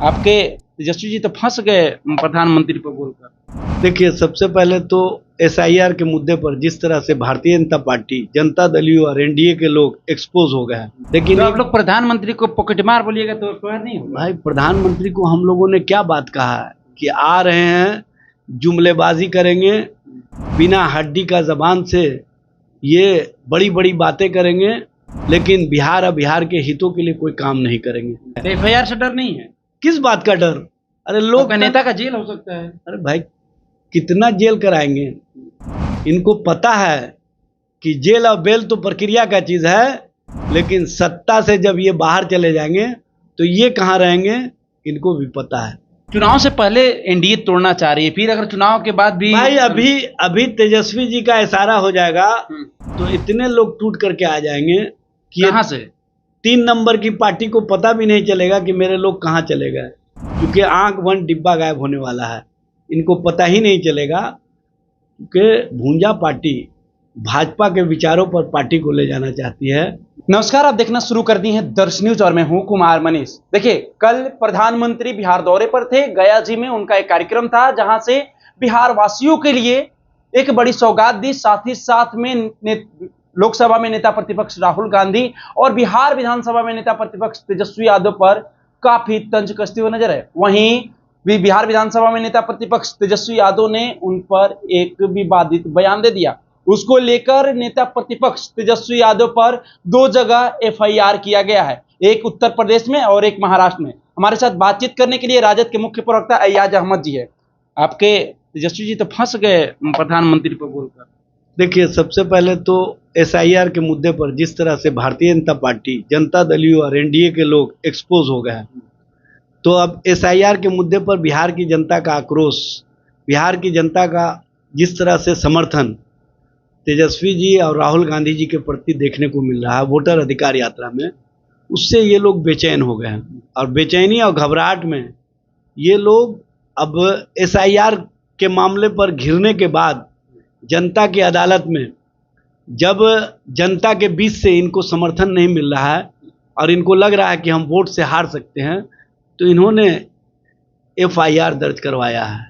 आपके तेजस्वी जी तो फंस गए प्रधानमंत्री पर बोलकर। देखिए, सबसे पहले तो एसआईआर के मुद्दे पर जिस तरह से भारतीय जनता पार्टी, जनता दल यू और एनडीए के लोग एक्सपोज हो गए हैं, लेकिन तो आप लोग प्रधानमंत्री को पॉकेटमार बोलिएगा तो स्क्वायर नहीं होगा। भाई, प्रधानमंत्री को हम लोगों ने क्या बात कहा है कि आ रहे हैं, जुमलेबाजी करेंगे, बिना हड्डी का जबान से ये बड़ी बड़ी बातें करेंगे, लेकिन बिहार और बिहार के हितों के लिए कोई काम नहीं करेंगे। एफआईआर से डर नहीं है? किस बात का डर? अरे लोग नेता का जेल हो सकता है। अरे भाई, कितना जेल कराएंगे? इनको पता है कि जेल और बेल तो प्रक्रिया का चीज है, लेकिन सत्ता से जब ये बाहर चले जाएंगे तो ये कहाँ रहेंगे, इनको भी पता है। चुनाव से पहले एनडीए तोड़ना चाह रही है, फिर अगर चुनाव के बाद भी भाई अभी तेजस्वी जी का इशारा हो जाएगा तो इतने लोग टूट करके आ जाएंगे कि कहाँ से 3 नंबर की पार्टी को पता भी नहीं चलेगा कि मेरे लोग कहाँ चले गए, क्योंकि आंख बंद डिब्बा गायब होने वाला है। इनको पता ही नहीं चलेगा कि भूंजा पार्टी भाजपा के विचारों पर पार्टी को ले जाना चाहती है। नमस्कार, आप देखना शुरू कर दी है दर्श न्यूज और मैं हूं कुमार मनीष। देखिए, कल प्रधानमंत्री बिहार दौरे पर थे। गया जी में उनका एक कार्यक्रम था जहां से बिहार वासियों के लिए एक बड़ी सौगात दी। साथ ही साथ में लोकसभा में नेता प्रतिपक्ष राहुल गांधी और बिहार विधानसभा में नेता प्रतिपक्ष तेजस्वी यादव पर काफी तंज कसते हुए नजर है। वहीं बिहार विधानसभा में नेता प्रतिपक्ष तेजस्वी यादव ने उन पर एक विवादित बयान दे दिया। उसको लेकर नेता प्रतिपक्ष तेजस्वी यादव पर 2 जगह एफआईआर किया गया है, एक उत्तर प्रदेश में और एक महाराष्ट्र में। हमारे साथ बातचीत करने के लिए राजद के मुख्य प्रवक्ता अय्याज अहमद जी है। आपके तेजस्वी जी तो फंस गए प्रधानमंत्री पर बोलकर। देखिए, सबसे पहले तो एसआईआर के मुद्दे पर जिस तरह से भारतीय जनता पार्टी, जनता दल यू और एनडीए के लोग एक्सपोज हो गए हैं, तो अब एसआईआर के मुद्दे पर बिहार की जनता का आक्रोश, बिहार की जनता का जिस तरह से समर्थन तेजस्वी जी और राहुल गांधी जी के प्रति देखने को मिल रहा है वोटर अधिकार यात्रा में, उससे ये लोग बेचैन हो गए हैं। और बेचैनी और घबराहट में ये लोग अब एसआईआर के मामले पर घिरने के बाद जनता की अदालत में जब जनता के बीच से इनको समर्थन नहीं मिल रहा है और इनको लग रहा है कि हम वोट से हार सकते हैं, तो इन्होंने एफआईआर दर्ज करवाया है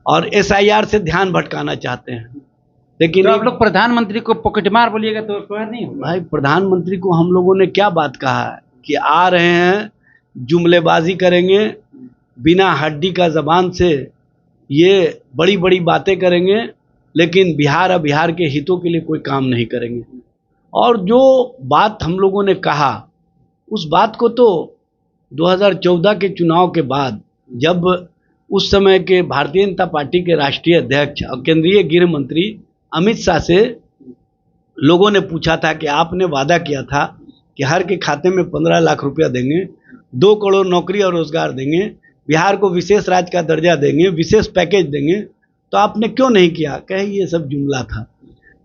और एसआईआर से ध्यान भटकाना चाहते हैं। लेकिन तो आप लोग प्रधानमंत्री को पॉकेटमार बोलिएगा तो स्क्वायर नहीं होगा। भाई, प्रधानमंत्री को हम लोगों ने क्या बात कहा है कि आ रहे हैं, जुमलेबाजी करेंगे, बिना हड्डी का जबान से ये बड़ी बड़ी बातें करेंगे, लेकिन बिहार और बिहार के हितों के लिए कोई काम नहीं करेंगे। और जो बात हम लोगों ने कहा, उस बात को तो 2014 के चुनाव के बाद, जब उस समय के भारतीय जनता पार्टी के राष्ट्रीय अध्यक्ष और केंद्रीय गृह मंत्री अमित शाह से लोगों ने पूछा था कि आपने वादा किया था कि हर के खाते में 15 लाख रुपया देंगे, 2 करोड़ नौकरी और रोजगार देंगे, बिहार को विशेष राज्य का दर्जा देंगे, विशेष पैकेज देंगे, तो आपने क्यों नहीं किया? कहे ये सब जुमला था।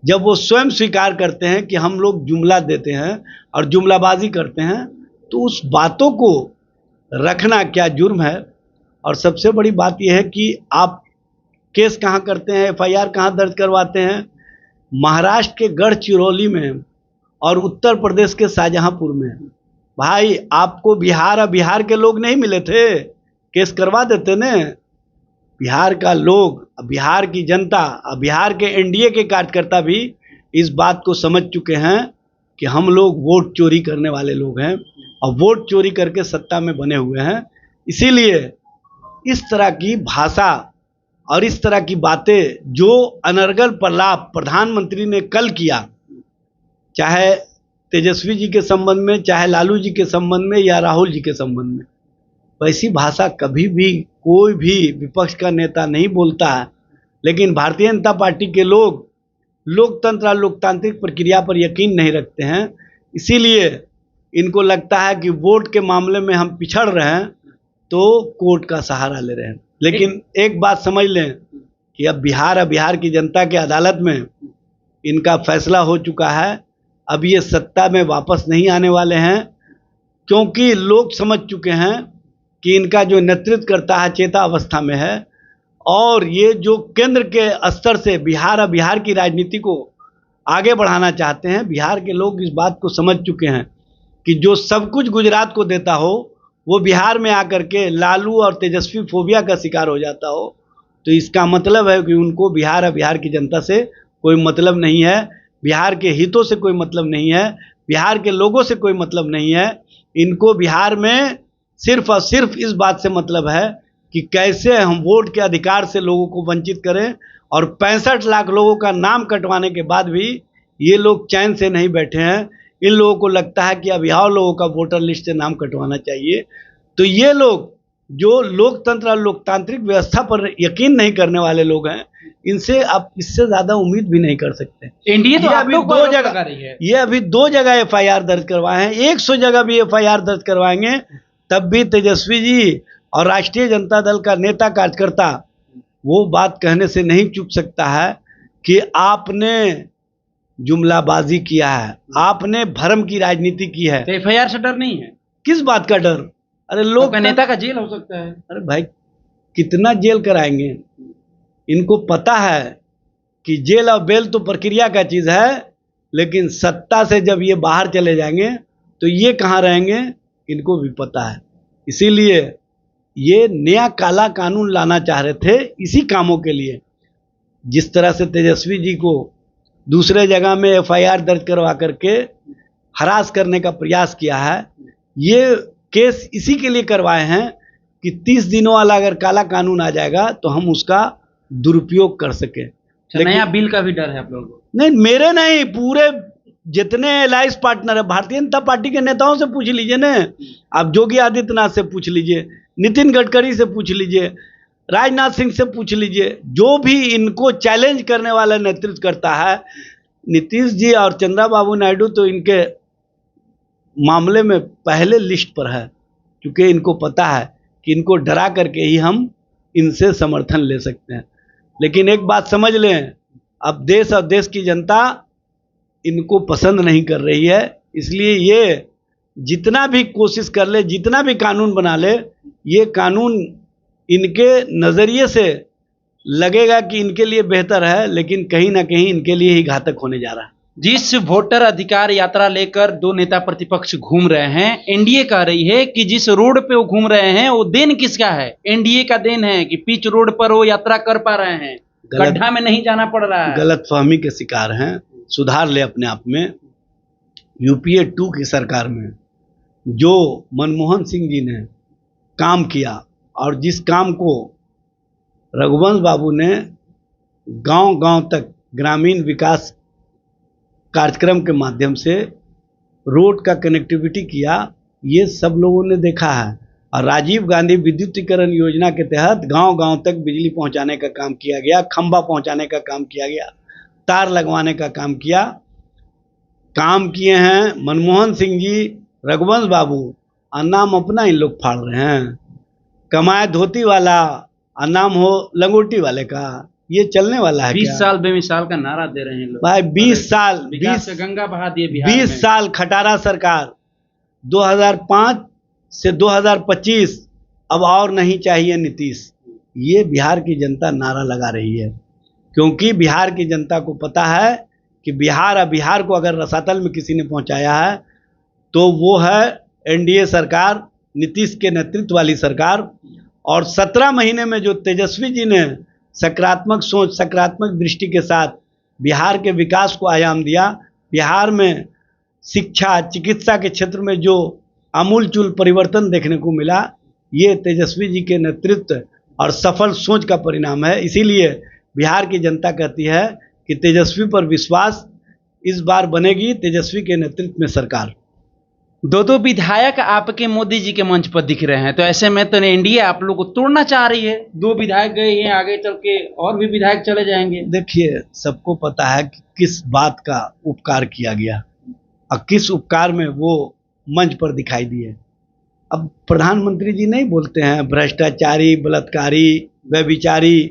जब वो स्वयं स्वीकार करते हैं कि हम लोग जुमला देते हैं और जुमलाबाजी करते हैं, तो उस बातों को रखना क्या जुर्म है? और सबसे बड़ी बात यह है कि आप केस कहाँ करते हैं, एफआईआर कहाँ दर्ज करवाते हैं? महाराष्ट्र के गढ़चिरौली में और उत्तर प्रदेश के शाहजहांपुर में। भाई, आपको बिहार और बिहार के लोग नहीं मिले थे, केस करवा देते न। बिहार का लोग, बिहार की जनता और बिहार के एनडीए के कार्यकर्ता भी इस बात को समझ चुके हैं कि हम लोग वोट चोरी करने वाले लोग हैं और वोट चोरी करके सत्ता में बने हुए हैं। इसीलिए इस तरह की भाषा और इस तरह की बातें जो अनर्गल प्रलाप प्रधानमंत्री ने कल किया, चाहे तेजस्वी जी के संबंध में, चाहे लालू जी के संबंध में या राहुल जी के संबंध में, वैसी भाषा कभी भी कोई भी विपक्ष का नेता नहीं बोलता है। लेकिन भारतीय जनता पार्टी के लोग लोकतंत्र और लोकतांत्रिक प्रक्रिया पर यकीन नहीं रखते हैं, इसीलिए इनको लगता है कि वोट के मामले में हम पिछड़ रहे हैं तो कोर्ट का सहारा ले रहे हैं। लेकिन एक बात समझ लें कि अब बिहार और बिहार की जनता के अदालत में इनका फैसला हो चुका है। अब ये सत्ता में वापस नहीं आने वाले हैं, क्योंकि लोग समझ चुके हैं कि इनका जो नेतृत्व करता है चेता अवस्था में है और ये जो केंद्र के स्तर से बिहार और बिहार की राजनीति को आगे बढ़ाना चाहते हैं। बिहार के लोग इस बात को समझ चुके हैं कि जो सब कुछ गुजरात को देता हो वो बिहार में आकर के लालू और तेजस्वी फोबिया का शिकार हो जाता हो, तो इसका मतलब है कि उनको बिहार और बिहार की जनता से कोई मतलब नहीं है, बिहार के हितों से कोई मतलब नहीं है, बिहार के लोगों से कोई मतलब नहीं है। इनको बिहार में सिर्फ और सिर्फ इस बात से मतलब है कि कैसे हम वोट के अधिकार से लोगों को वंचित करें, और 65 लाख लोगों का नाम कटवाने के बाद भी ये लोग चैन से नहीं बैठे हैं। इन लोगों को लगता है कि अब यहाँ लोगों का वोटर लिस्ट से नाम कटवाना चाहिए। तो ये लोग जो लोकतंत्र और लोकतांत्रिक व्यवस्था पर यकीन नहीं करने वाले लोग हैं, इनसे आप इससे ज्यादा उम्मीद भी नहीं कर सकते। एनडीए तो अभी दो जगह ये अभी 2 जगह FIR दर्ज करवाए हैं, 100 जगह भी FIR दर्ज करवाएंगे तब भी तेजस्वी जी और राष्ट्रीय जनता दल का नेता कार्यकर्ता वो बात कहने से नहीं चूक सकता है कि आपने जुमलाबाजी किया है, आपने भ्रम की राजनीति की है। तो FIR से डर नहीं है? किस बात का डर? अरे लोग नेता का जेल हो सकता है। अरे भाई कितना जेल कराएंगे? इनको पता है कि जेल और बेल तो प्रक्रिया का चीज है, लेकिन सत्ता से जब ये बाहर चले जाएंगे तो ये कहाँ रहेंगे इनको भी पता है। इसीलिए ये नया काला कानून लाना चाह रहे थे इसी कामों के लिए। जिस तरह से तेजस्वी जी को दूसरे जगह में FIR दर्ज करवा करके हरास करने का प्रयास किया है, ये केस इसी के लिए करवाए हैं कि 30 दिनों वाला अगर काला कानून आ जाएगा तो हम उसका दुरुपयोग कर सके। नया बिल का भी डर है आप लोगों को? नहीं, मेरे नहीं, पूरे जितने अलायंस पार्टनर है, भारतीय जनता पार्टी के नेताओं से पूछ लीजिए ना, आप योगी आदित्यनाथ से पूछ लीजिए, नितिन गडकरी से पूछ लीजिए, राजनाथ सिंह से पूछ लीजिए, जो भी इनको चैलेंज करने वाला नेतृत्व करता है, नीतीश जी और चंद्रबाबू नायडू तो इनके मामले में पहले लिस्ट पर है, क्योंकि इनको पता है कि इनको डरा करके ही हम इनसे समर्थन ले सकते हैं। लेकिन एक बात समझ लें, अब देश और देश की जनता इनको पसंद नहीं कर रही है, इसलिए ये जितना भी कोशिश कर ले, जितना भी कानून बना ले, ये कानून इनके नज़रिए से लगेगा कि इनके लिए बेहतर है, लेकिन कहीं ना कहीं इनके लिए ही घातक होने जा रहा है। जिस वोटर अधिकार यात्रा लेकर 2 नेता प्रतिपक्ष घूम रहे हैं, एनडीए कह रही है कि जिस रोड पे वो घूम रहे हैं वो देन किसका है? एनडीए का देन है कि पिच रोड पर वो यात्रा कर पा रहे हैं, गड्ढा में नहीं जाना पड़ रहा है। गलतफहमी के शिकार हैं, सुधार ले अपने आप में। UPA 2 की सरकार में जो मनमोहन सिंह जी ने काम किया और जिस काम को रघुवंश बाबू ने गांव-गांव तक ग्रामीण विकास कार्यक्रम के माध्यम से रोड का कनेक्टिविटी किया, ये सब लोगों ने देखा है। और राजीव गांधी विद्युतीकरण योजना के तहत गांव-गांव तक बिजली पहुंचाने का काम किया गया, खंभा पहुंचाने का काम किया गया, तार लगवाने का काम किया। काम किए हैं मनमोहन सिंह जी, रघुवंश बाबू, और नाम अपना इन लोग फाड़ रहे हैं। कमाए धोती वाला और नाम हो लंगोटी वाले का, ये चलने वाला है? 20 साल बेमिसाल का नारा दे रहे हैं लोग भाई। 20 साल, 20 गंगा बहा दिए बिहार 20 में। साल खटारा सरकार, 2005 से 2025, अब और नहीं चाहिए नीतीश, ये बिहार की जनता नारा लगा रही है। क्योंकि बिहार की जनता को पता है कि बिहार को अगर रसातल में किसी ने पहुंचाया है तो वो है एनडीए सरकार, नीतीश के नेतृत्व वाली सरकार। और 17 महीने में जो तेजस्वी जी ने सकारात्मक सोच, सकारात्मक दृष्टि के साथ बिहार के विकास को आयाम दिया, बिहार में शिक्षा, चिकित्सा के क्षेत्र में जो आमूलचूल परिवर्तन देखने को मिला, ये तेजस्वी जी के नेतृत्व और सफल सोच का परिणाम है। इसीलिए बिहार की जनता कहती है कि तेजस्वी पर विश्वास, इस बार बनेगी तेजस्वी के नेतृत्व में सरकार। 2 विधायक आपके मोदी जी के मंच पर दिख रहे हैं, तो ऐसे में तो एनडीए आप लोग को तोड़ना चाह रही है। 2 विधायक गए हैं, आगे चल के और भी विधायक चले जाएंगे। देखिए, सबको पता है कि किस बात का उपकार किया गया और किस उपकार में वो मंच पर दिखाई दिए। अब प्रधानमंत्री जी नहीं बोलते हैं भ्रष्टाचारी, बलात्कारी, व्यभिचारी।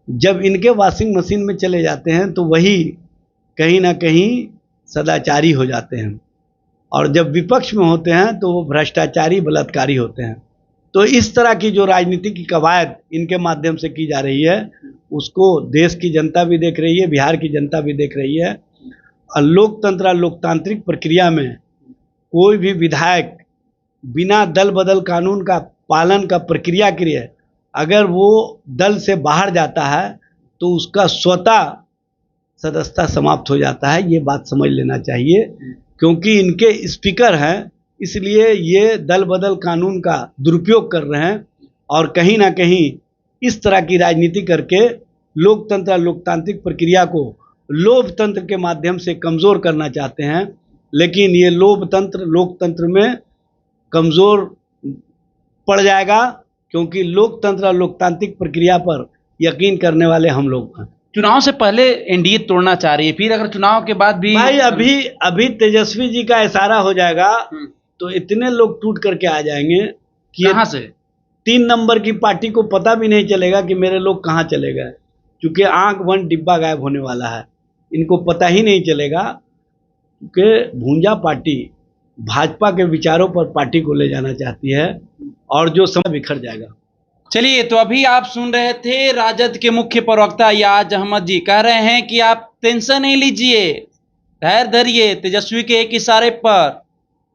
जब इनके वॉशिंग मशीन में चले जाते हैं तो वही कहीं ना कहीं सदाचारी हो जाते हैं, और जब विपक्ष में होते हैं तो वो भ्रष्टाचारी, बलात्कारी होते हैं। तो इस तरह की जो राजनीति की कवायद इनके माध्यम से की जा रही है, उसको देश की जनता भी देख रही है, बिहार की जनता भी देख रही है। और लोकतंत्र, लोकतांत्रिक प्रक्रिया में कोई भी विधायक बिना दल बदल कानून का पालन का प्रक्रिया के लिए अगर वो दल से बाहर जाता है तो उसका स्वतः सदस्यता समाप्त हो जाता है। ये बात समझ लेना चाहिए, क्योंकि इनके स्पीकर हैं, इसलिए ये दल बदल कानून का दुरुपयोग कर रहे हैं और कहीं ना कहीं इस तरह की राजनीति करके लोकतंत्र लोकतांत्रिक प्रक्रिया को लोकतंत्र के माध्यम से कमज़ोर करना चाहते हैं। लेकिन ये लोकतंत्र लोकतंत्र में कमज़ोर पड़ जाएगा, क्योंकि लोकतंत्र लोकतांत्रिक प्रक्रिया पर यकीन करने वाले हम लोग हैं। चुनाव से पहले एनडीए तोड़ना चाह रही है, फिर अगर चुनाव के बाद भी भाई अभी तेजस्वी जी का इशारा हो जाएगा तो इतने लोग टूट करके आ जाएंगे कि कहाँ से 3 नंबर की पार्टी को पता भी नहीं चलेगा कि मेरे लोग कहाँ चले गए, क्योंकि आंख वन डिब्बा गायब होने वाला है। इनको पता ही नहीं चलेगा कि भूंजा पार्टी भाजपा के विचारों पर पार्टी को ले जाना चाहती है और जो समय बिखर जाएगा। चलिए, तो अभी आप सुन रहे थे राजद के मुख्य प्रवक्ता याज अहमद जी कह रहे हैं कि आप टेंशन नहीं लीजिए, धैर्य धरिए। तेजस्वी के एक इशारे पर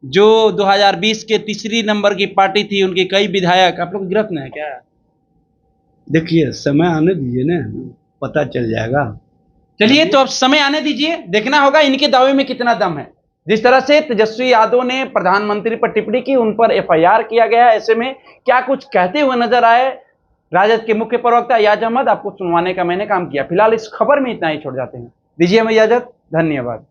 जो 2020 के तीसरी नंबर की पार्टी थी, उनके कई विधायक आप लोग गिरफ्त में है क्या? देखिए, समय आने दीजिए ना, पता चल जाएगा। चलिए, तो अब समय आने दीजिए, देखना होगा इनके दावे में कितना दम है। जिस तरह से तेजस्वी यादव ने प्रधानमंत्री पर टिप्पणी की, उन पर एफआईआर किया गया, ऐसे में क्या कुछ कहते हुए नजर आए राजद के मुख्य प्रवक्ता याज अहमद, आपको सुनवाने का मैंने काम किया। फिलहाल इस खबर में इतना ही, छोड़ जाते हैं, दीजिए हमें इजाजत, धन्यवाद।